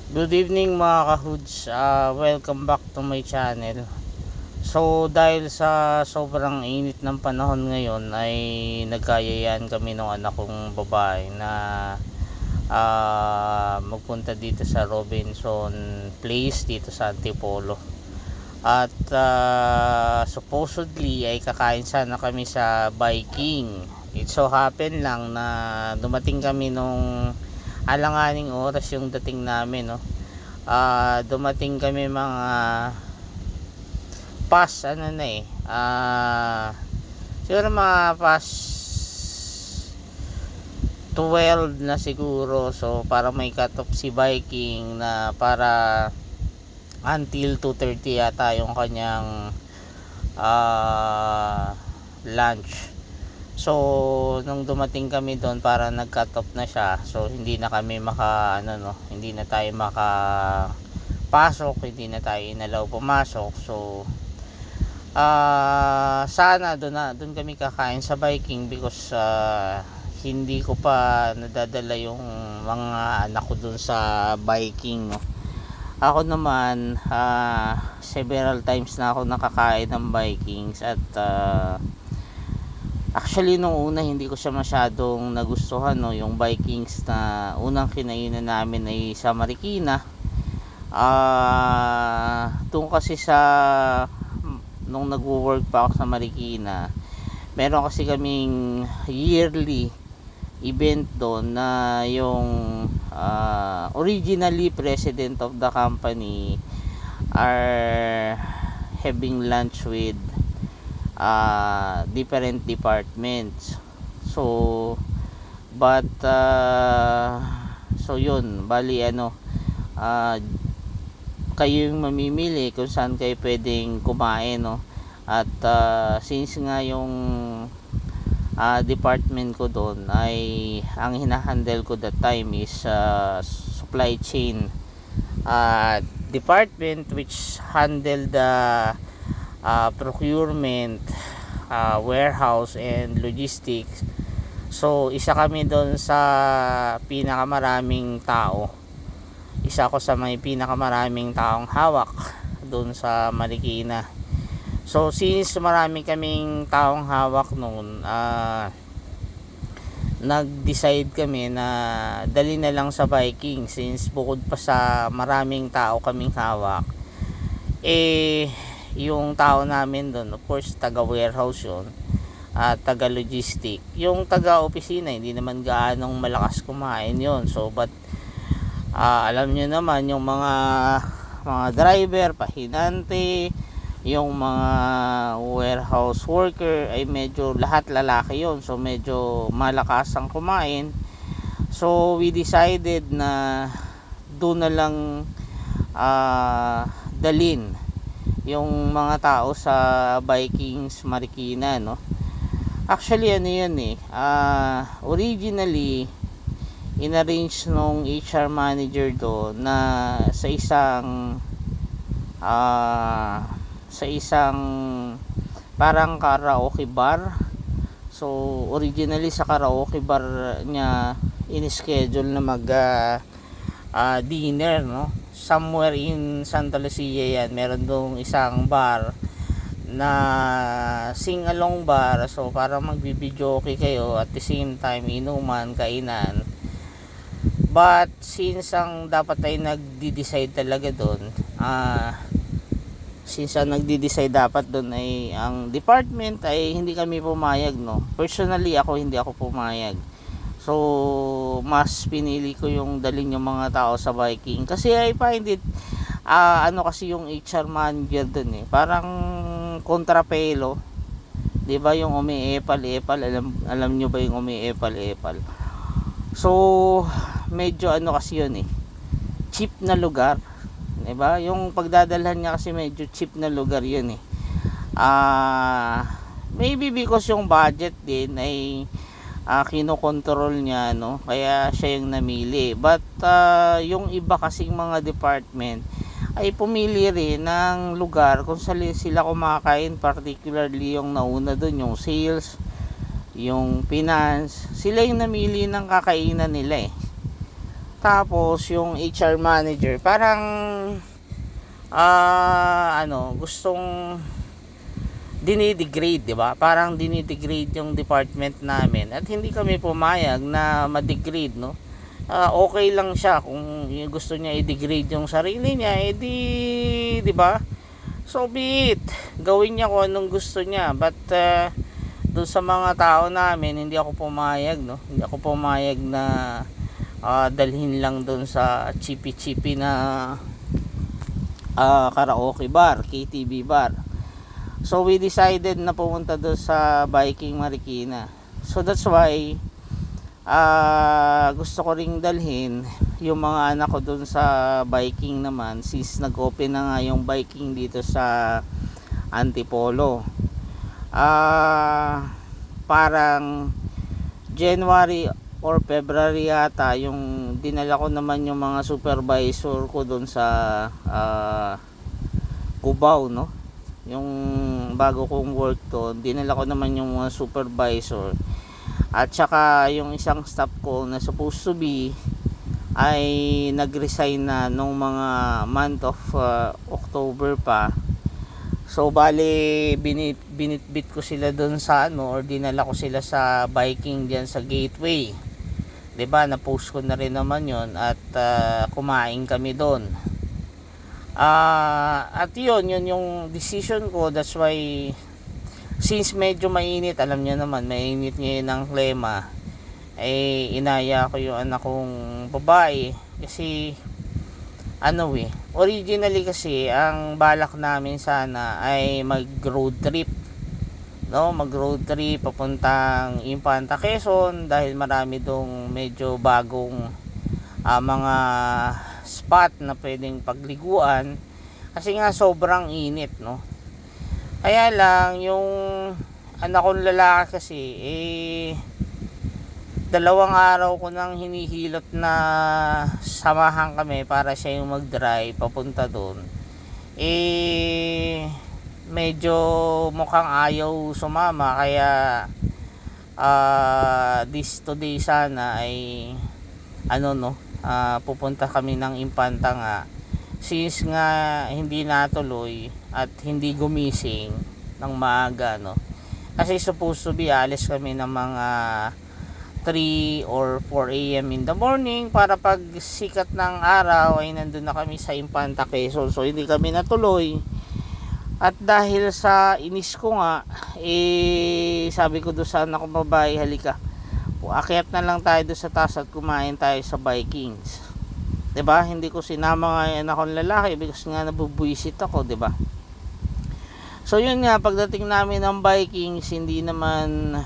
Good evening mga kahoods, welcome back to my channel. So dahil sa sobrang init ng panahon ngayon ay nagkayayaan kami ng anak kong babae na magpunta dito sa Robinson Place dito sa Antipolo. At supposedly ay kakain sana kami sa Viking. It so happen lang na dumating kami nung alanganing oras yung dating namin, no. Dumating kami mga past siguro mga past 12 na siguro. So para may cut off si Viking na para until 2:30 yata yung kanyang lunch. So nung dumating kami doon para nag-cut off na siya, so hindi na kami hindi na tayo makapasok, hindi na tayo inalaw pumasok. So sana doon kami kakain sa Viking because hindi ko pa nadadala yung mga anak ko doon sa Viking, no. Ako naman several times na ako nakakain ng Vikings at actually nung una hindi ko siya masyadong nagustuhan, no, yung Vikings na unang kinainan namin ay sa Marikina. Doon kasi nung nagwo-work pa ako sa Marikina, meron kasi kaming yearly event doon na yung originally president of the company are having lunch with different departments. So yun, bali kayo yung mamimili kung saan kayo pwedeng kumain, no. At since nga yung department ko doon ay ang hinahandle ko that time is supply chain department, which handle the procurement, warehouse and logistics. So isa kami doon sa pinakamaraming tao, isa ako sa may pinakamaraming taong hawak doon sa Marikina. So since marami kaming taong hawak noon, nag-decide kami na dali na lang sa Viking, since bukod pa sa maraming tao kaming hawak, yung tao namin doon, of course taga warehouse yun, taga logistic, yung taga opisina hindi naman gaanong malakas kumain yon. So but alam nyo naman yung mga driver, pahinante, yung mga warehouse worker ay medyo lahat lalaki yon, so medyo malakas ang kumain. So we decided na doon na lang dalin yung mga tao sa Vikings Marikina, no. Actually originally inarrange nung HR manager do na sa isang parang karaoke bar. So originally sa karaoke bar niya in-schedule na mag dinner, no. Somewhere in Santa Lucia yan, meron dong isang bar na sing along bar. So para magbibidyoke kayo at the same time inuman, kainan. But since ang dapat ay nagdi-decide talaga doon, dapat doon ay ang department, ay hindi kami pumayag, no. Personally hindi ako pumayag. So mas pinili ko yung dalhin yung mga tao sa Viking kasi I find it kasi yung HR manager doon parang kontrapelo, 'di ba, yung umiepal-epal. Alam nyo ba yung umiepal-epal? So medyo kasi yun cheap na lugar, 'di ba? Yung pagdadalhan niya kasi medyo cheap na lugar yun maybe because yung budget din ay kinokontrol niya, no, kaya siya yung namili. But yung iba kasing mga department ay pumili rin ng lugar kung saan sila kumakain, particularly yung nauna doon, yung sales, yung finance. Sila yung namili ng kakainan nila Tapos yung HR manager parang gustong dinidegrade, di ba? Parang dinidegrade yung department namin at hindi kami pumayag na ma-degrade, no? Okay lang siya kung gusto niya i-degrade yung sarili niya, di ba? So be it. Gawin niya kung anong gusto niya. But doon sa mga tao namin, hindi ako pumayag, no? Hindi ako pumayag na dalhin lang doon sa chippy na karaoke bar, KTV bar. So we decided na pumunta doon sa Viking Marikina. So that's why gusto ko ring dalhin yung mga anak ko doon sa Viking naman, since nag-open na nga yung Viking dito sa Antipolo. Parang January or February yata yung dinala ko naman yung mga supervisor ko doon sa Cubao, no? Yung bago kong work to, dinala ko naman yung mga supervisor at saka yung isang staff ko na supposed to be ay nag-resign na nung mga month of October pa. So bali binitbit ko sila doon sa or dinala ko sila sa Viking diyan sa Gateway. 'Di ba? Na-post ko na rin naman 'yon at kumain kami doon. At yun yung decision ko. That's why since medyo mainit, alam niyo naman mainit ngayon ang klima, inaya ko yung anak kong babae kasi originally kasi ang balak namin sana ay mag road trip, no? Mag road trip papuntang Infanta Quezon dahil marami dong medyo bagong mga spot na pwedeng pagliguan kasi nga sobrang init, no? Kaya lang yung anak kong lalaki kasi dalawang araw ko nang hinihilot na samahan kami para siya yung mag-drive papunta doon. Medyo mukhang ayaw sumama kaya today sana ay pupunta kami ng Infanta nga, since nga hindi natuloy at hindi gumising ng maaga, no? Kasi supposed to be alis kami ng mga 3 or 4 AM in the morning para pag sikat ng araw ay nandun na kami sa Infanta Quezon. So hindi kami natuloy at dahil sa inis ko nga, sabi ko doon sa anak kong babae, halika, akyat na lang tayo doon sa taas at kumain tayo sa Vikings. 'Di ba? Hindi ko sinama nga yung anak kong lalaki because nga nabubuisit ako, 'di ba? So yun nga, pagdating namin ng Vikings, hindi naman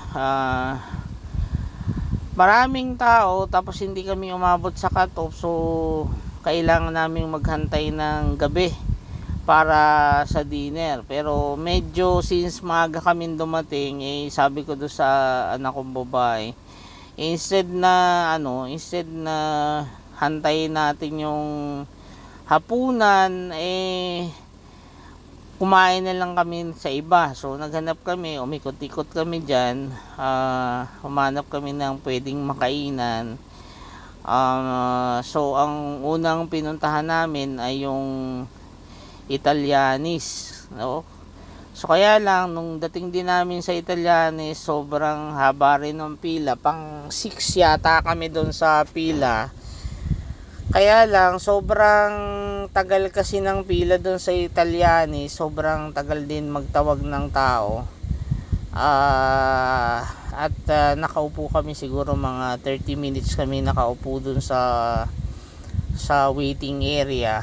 maraming tao, tapos hindi kami umabot sa cut-off. So kailangan naming maghantay ng gabi para sa dinner. Pero medyo since maaga kami dumating, sabi ko doon sa anak kong babae, instead na hantayin natin yung hapunan, kumain na lang kami sa iba. So naghanap kami, umikot-ikot kami dyan, humanap kami ng pwedeng makainan. So ang unang pinuntahan namin ay yung Italianis, no? So kaya lang nung dating din namin sa Italianis, sobrang haba rin ng pila, pang 6 yata kami doon sa pila. Kaya lang sobrang tagal kasi ng pila doon sa Italianis, sobrang tagal din magtawag ng tao. At nakaupo kami siguro mga 30 minutes kami nakaupo doon sa waiting area.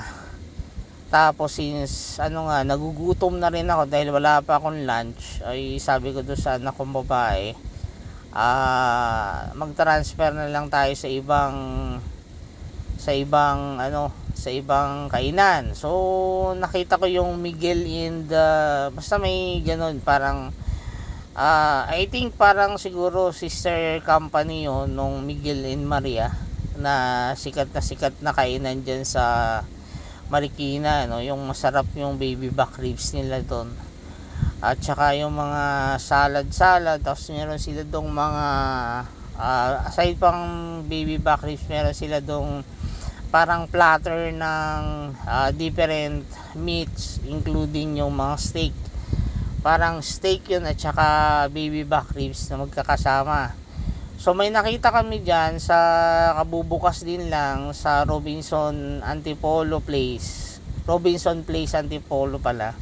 Tapos since nagugutom na rin ako dahil wala pa akong lunch, ay sabi ko doon sa anak kong babae, mag-transfer na lang tayo sa ibang kainan. So nakita ko yung Miguel basta may ganun, parang I think parang siguro sister company yun nung Miguel and Maria, na sikat na kainan dyan sa Marikina, no? Yung masarap yung baby back ribs nila doon, at saka yung mga salad, tapos meron sila dong mga aside pang baby back ribs, meron sila dong parang platter ng different meats, including yung mga steak. Parang steak yun at saka baby back ribs na magkakasama. So may nakita kami dyan sa kabubukas din lang sa Robinson Antipolo Place. Robinson Place Antipolo pala.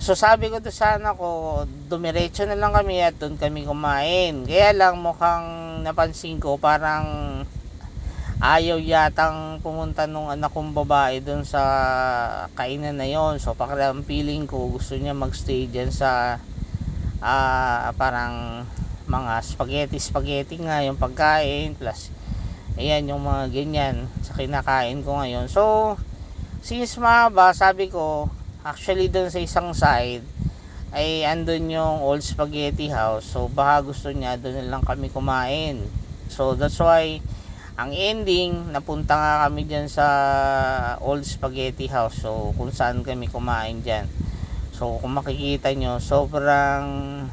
So sabi ko to sana ko, dumiretso na lang kami at doon kami kumain. Kaya lang mukhang napansin ko parang ayaw yatang pumunta nung anak kong babae doon sa kainan na yon. So parang feeling ko gusto niya magstay dyan sa parang mga spaghetti nga yung pagkain, plus ayan yung mga ganyan sa kinakain ko ngayon. So since mahaba, sabi ko actually doon sa isang side ay andun yung Old Spaghetti House, so baka gusto niya doon na lang kami kumain. So that's why ang ending, napunta nga kami dyan sa Old Spaghetti House, so kung saan kami kumain dyan. So kung makikita nyo, sobrang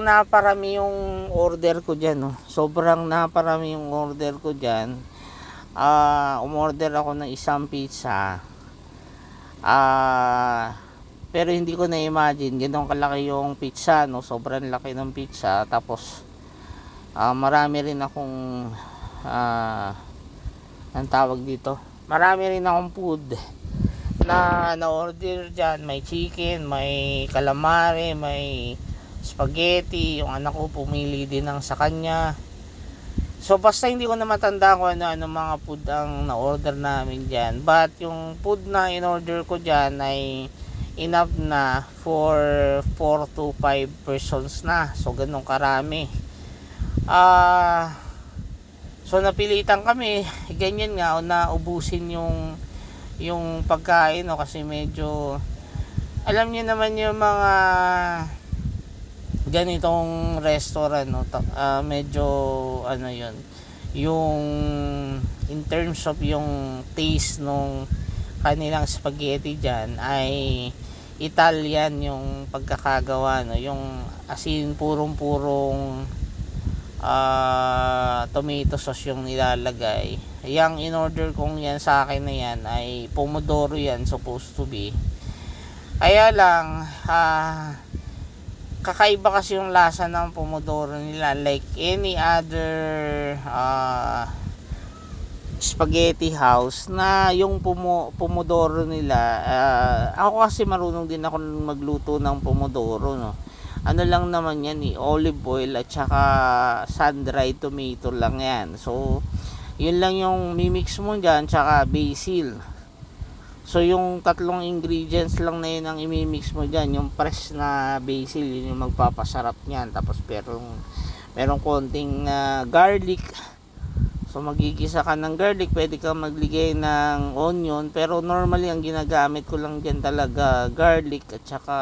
naparami yung order ko dyan, no? Sobrang naparami yung order ko dyan. Umorder ako ng isang pizza. Pero hindi ko na-imagine ganun kalaki yung pizza, no? Sobrang laki ng pizza. Tapos marami rin akong ang tawag dito, marami rin akong food na na-order dyan. May chicken, may calamari, may spaghetti. Yung anak ko pumili din ng sa kanya. So basta hindi ko na matanda kung ano mga food ang na-order namin dyan. But yung food na in-order ko dyan ay enough na for 4 to 5 persons na. So ganun karami. So napilitan kami. Ganyan nga, na ubusin yung pagkain, no? Kasi medyo, alam niyo naman yung mga ganitong restaurant, no? Medyo ano yun, yung in terms of yung taste nung kanilang spaghetti dyan ay Italian yung pagkakagawa, no? Yung asin purong tomato sauce yung nilalagay. Yang in order kong yan sa akin na yan ay pomodoro yan, supposed to be. Kaya lang kakaiba kasi yung lasa ng pomodoro nila, like any other spaghetti house na yung pomodoro nila. Ako kasi marunong din ako magluto ng pomodoro, no? Ano lang naman yan, olive oil at saka sun-dried tomato lang yan. So yun lang yung mimix mo dyan, tsaka basil. So yung tatlong ingredients lang na yun ang imimix mo dyan. Yung fresh na basil, yun yung magpapasarap niyan. Tapos merong konting garlic. So magigisa ka ng garlic, pwede ka magligay ng onion. Pero normally ang ginagamit ko lang dyan talaga garlic at saka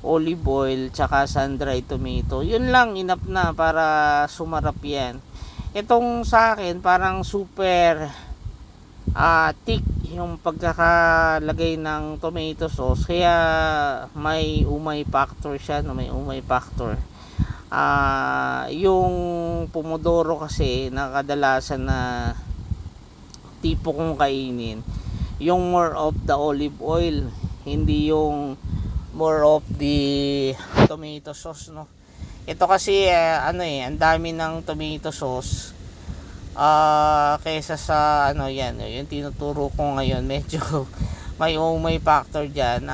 olive oil, tsaka sun-dried tomato. Yun lang, enough na para sumarap yan. Itong sa akin parang super thick yung pagkakalagay ng tomato sauce, kaya may umay factor siya, no? May umay factor. Yung pomodoro kasi na kadalasan na tipo kong kainin, yung more of the olive oil, hindi yung more of the tomato sauce, no? Ito kasi ang dami ng tomato sauce kaysa sa yan, yung tinuturo ko ngayon. Medyo may umay factor diyan.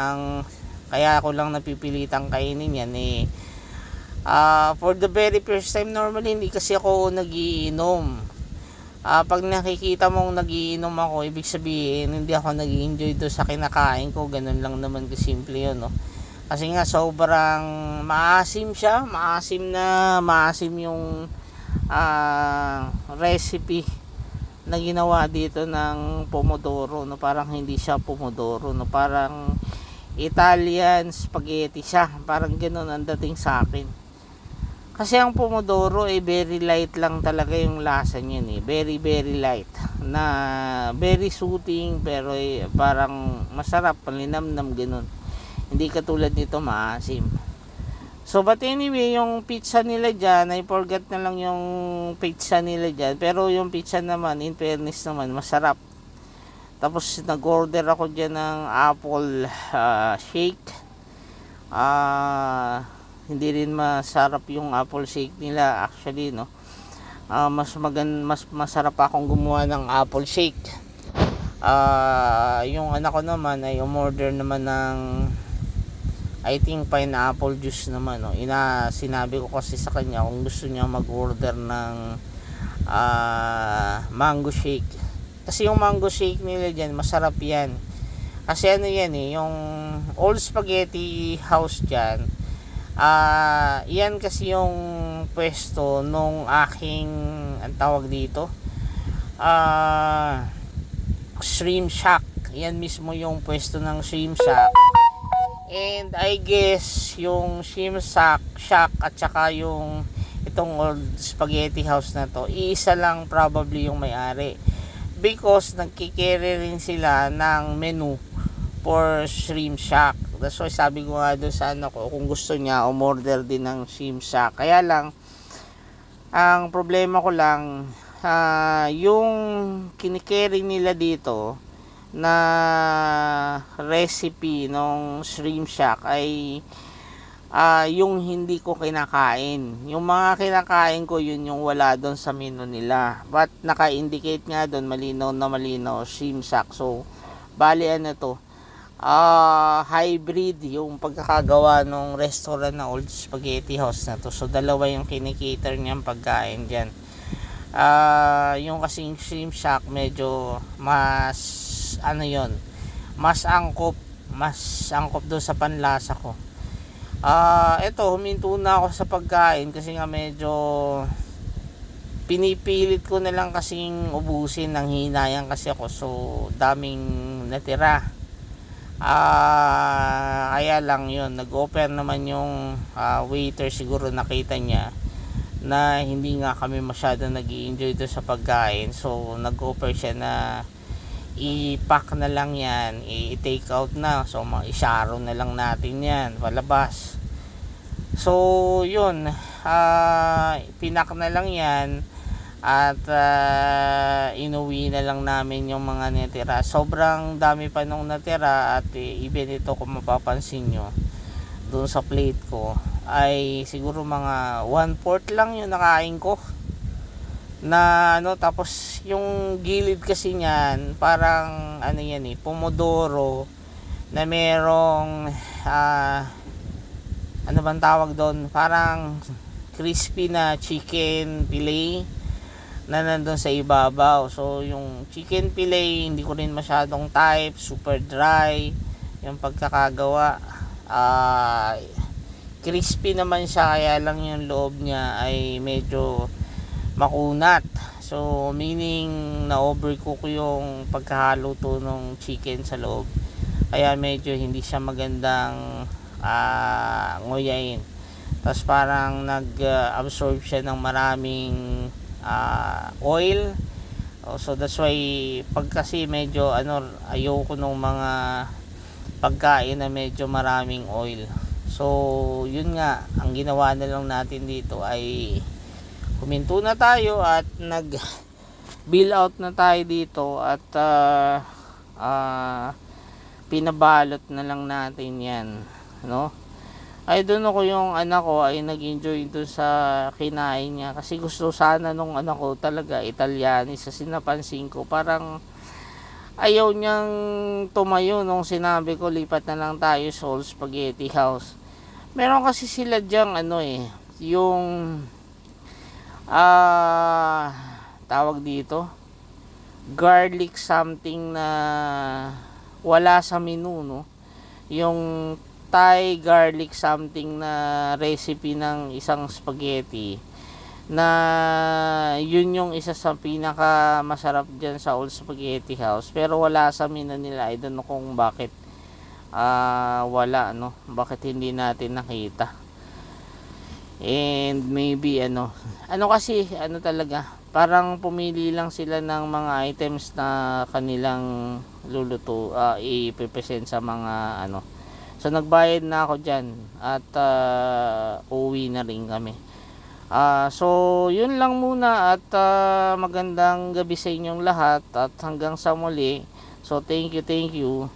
Kaya ako lang napipilitang kainin yan for the very first time. Normally hindi kasi ako nagiinom. Pag nakikita mong nagiinom ako, ibig sabihin hindi ako nag-enjoy do sa kinakain ko. Ganun lang naman kasimple yun, no? Kasi nga sobrang maasim siya, maasim yung recipe na ginawa dito ng pomodoro, no? Parang hindi siya pomodoro, no? Parang Italian spaghetti siya, parang ganoon ang dating sa akin. Kasi ang pomodoro very light lang talaga yung lasa niya, very very light, na very soothing, pero parang masarap, palinamnam, ganoon. Hindi katulad nito maasim. So but anyway, yung pizza nila dyan, I forgot na lang yung pizza nila dyan, pero yung pizza naman, in fairness naman, masarap. Tapos nag-order ako dyan ng apple shake. Hindi rin masarap yung apple shake nila actually, no. Mas masarap akong gumawa ng apple shake. Yung anak ko naman ay umorder naman ng I think pineapple juice naman, no. Sinabi ko kasi sa kanya kung gusto niya mag-order ng mango shake. Kasi yung mango shake nila dyan, masarap yan. Kasi ano yan yung Old Spaghetti House dyan. Yan kasi yung pwesto nung aking, ang tawag dito, Shrimp Shack. Yan mismo yung pwesto ng Shrimp Shack. And I guess yung Shrimp Shack at saka yung itong Old Spaghetti House na to, iisa lang probably yung may-ari, because nagkikerry rin sila ng menu for Shrimp Shack. That's why sabi ko nga doon sa anak ko, kung gusto niya umorder din ng Shrimp Shack. Kaya lang ang problema ko lang, yung kinikerry nila dito na recipe ng Shrimp Shack ay yung hindi ko kinakain. Yung mga kinakain ko, yun yung wala doon sa menu nila. But naka-indicate nga doon, malinaw na malinaw, Shrimp Shack. So bali ano to, hybrid yung pagkakagawa ng restaurant na Old Spaghetti House na to. So dalawa yung kinikater niyang pagkain dyan. Yung kasing Shrimp Shack medyo mas mas angkop doon sa panlasa ko. Eto, huminto na ako sa pagkain kasi nga medyo pinipilit ko na lang kasing ubusin, ng hinayang kasi ako, so daming natira. Kaya lang yun, nag-offer naman yung waiter, siguro nakita niya na hindi nga kami masyado nag-i-enjoy doon sa pagkain, so nag-offer siya na i-pack na lang yan, i-take out na, so i-sharo na lang natin yan palabas. So yun, pinak na lang yan at inuwi na lang namin yung mga natira. Sobrang dami pa nung natira, at even ito, kung mapapansin nyo doon sa plate ko, ay siguro mga 1/4 lang yung nakain ko na tapos yung gilid kasi niyan parang yan pomodoro na merong ano bang tawag doon, parang crispy na chicken fillet na nandun sa ibabaw. So yung chicken fillet hindi ko rin masyadong type, super dry yung pagkakagawa. Crispy naman siya, kaya lang yung loob niya ay medyo makunat. So meaning na overcook yung pagkahaluto ng chicken sa loob, kaya medyo hindi siya magandang nguyain. Tapos parang nag-absorb siya ng maraming oil. So that's why pag kasi medyo ayoko nung mga pagkain na medyo maraming oil. So yun nga, ang ginawa na lang natin dito ay huminto na tayo at nag bill out na tayo dito, at pinabalot na lang natin yan, no. I don't know kung yung anak ko ay nag-enjoy doon sa kinain niya, kasi gusto sana nung anak ko talaga Italianis. Sa sinapansin ko, parang ayaw niyang tumayo nung sinabi ko lipat na lang tayo sa Old Spaghetti House. Meron kasi sila diyang yung tawag dito, garlic something na wala sa menu, no. Yung Thai garlic something na recipe ng isang spaghetti, na yun yung isa sa pinaka masarap dyan sa Old Spaghetti House, pero wala sa menu nila. I don't know kung bakit wala, no, bakit hindi natin nakita. And maybe kasi talaga, parang pumili lang sila ng mga items na kanilang luluto, i-present sa mga So nagbayad na ako dyan at uuwi na rin kami. So yun lang muna at magandang gabi sa inyong lahat at hanggang sa muli. So thank you.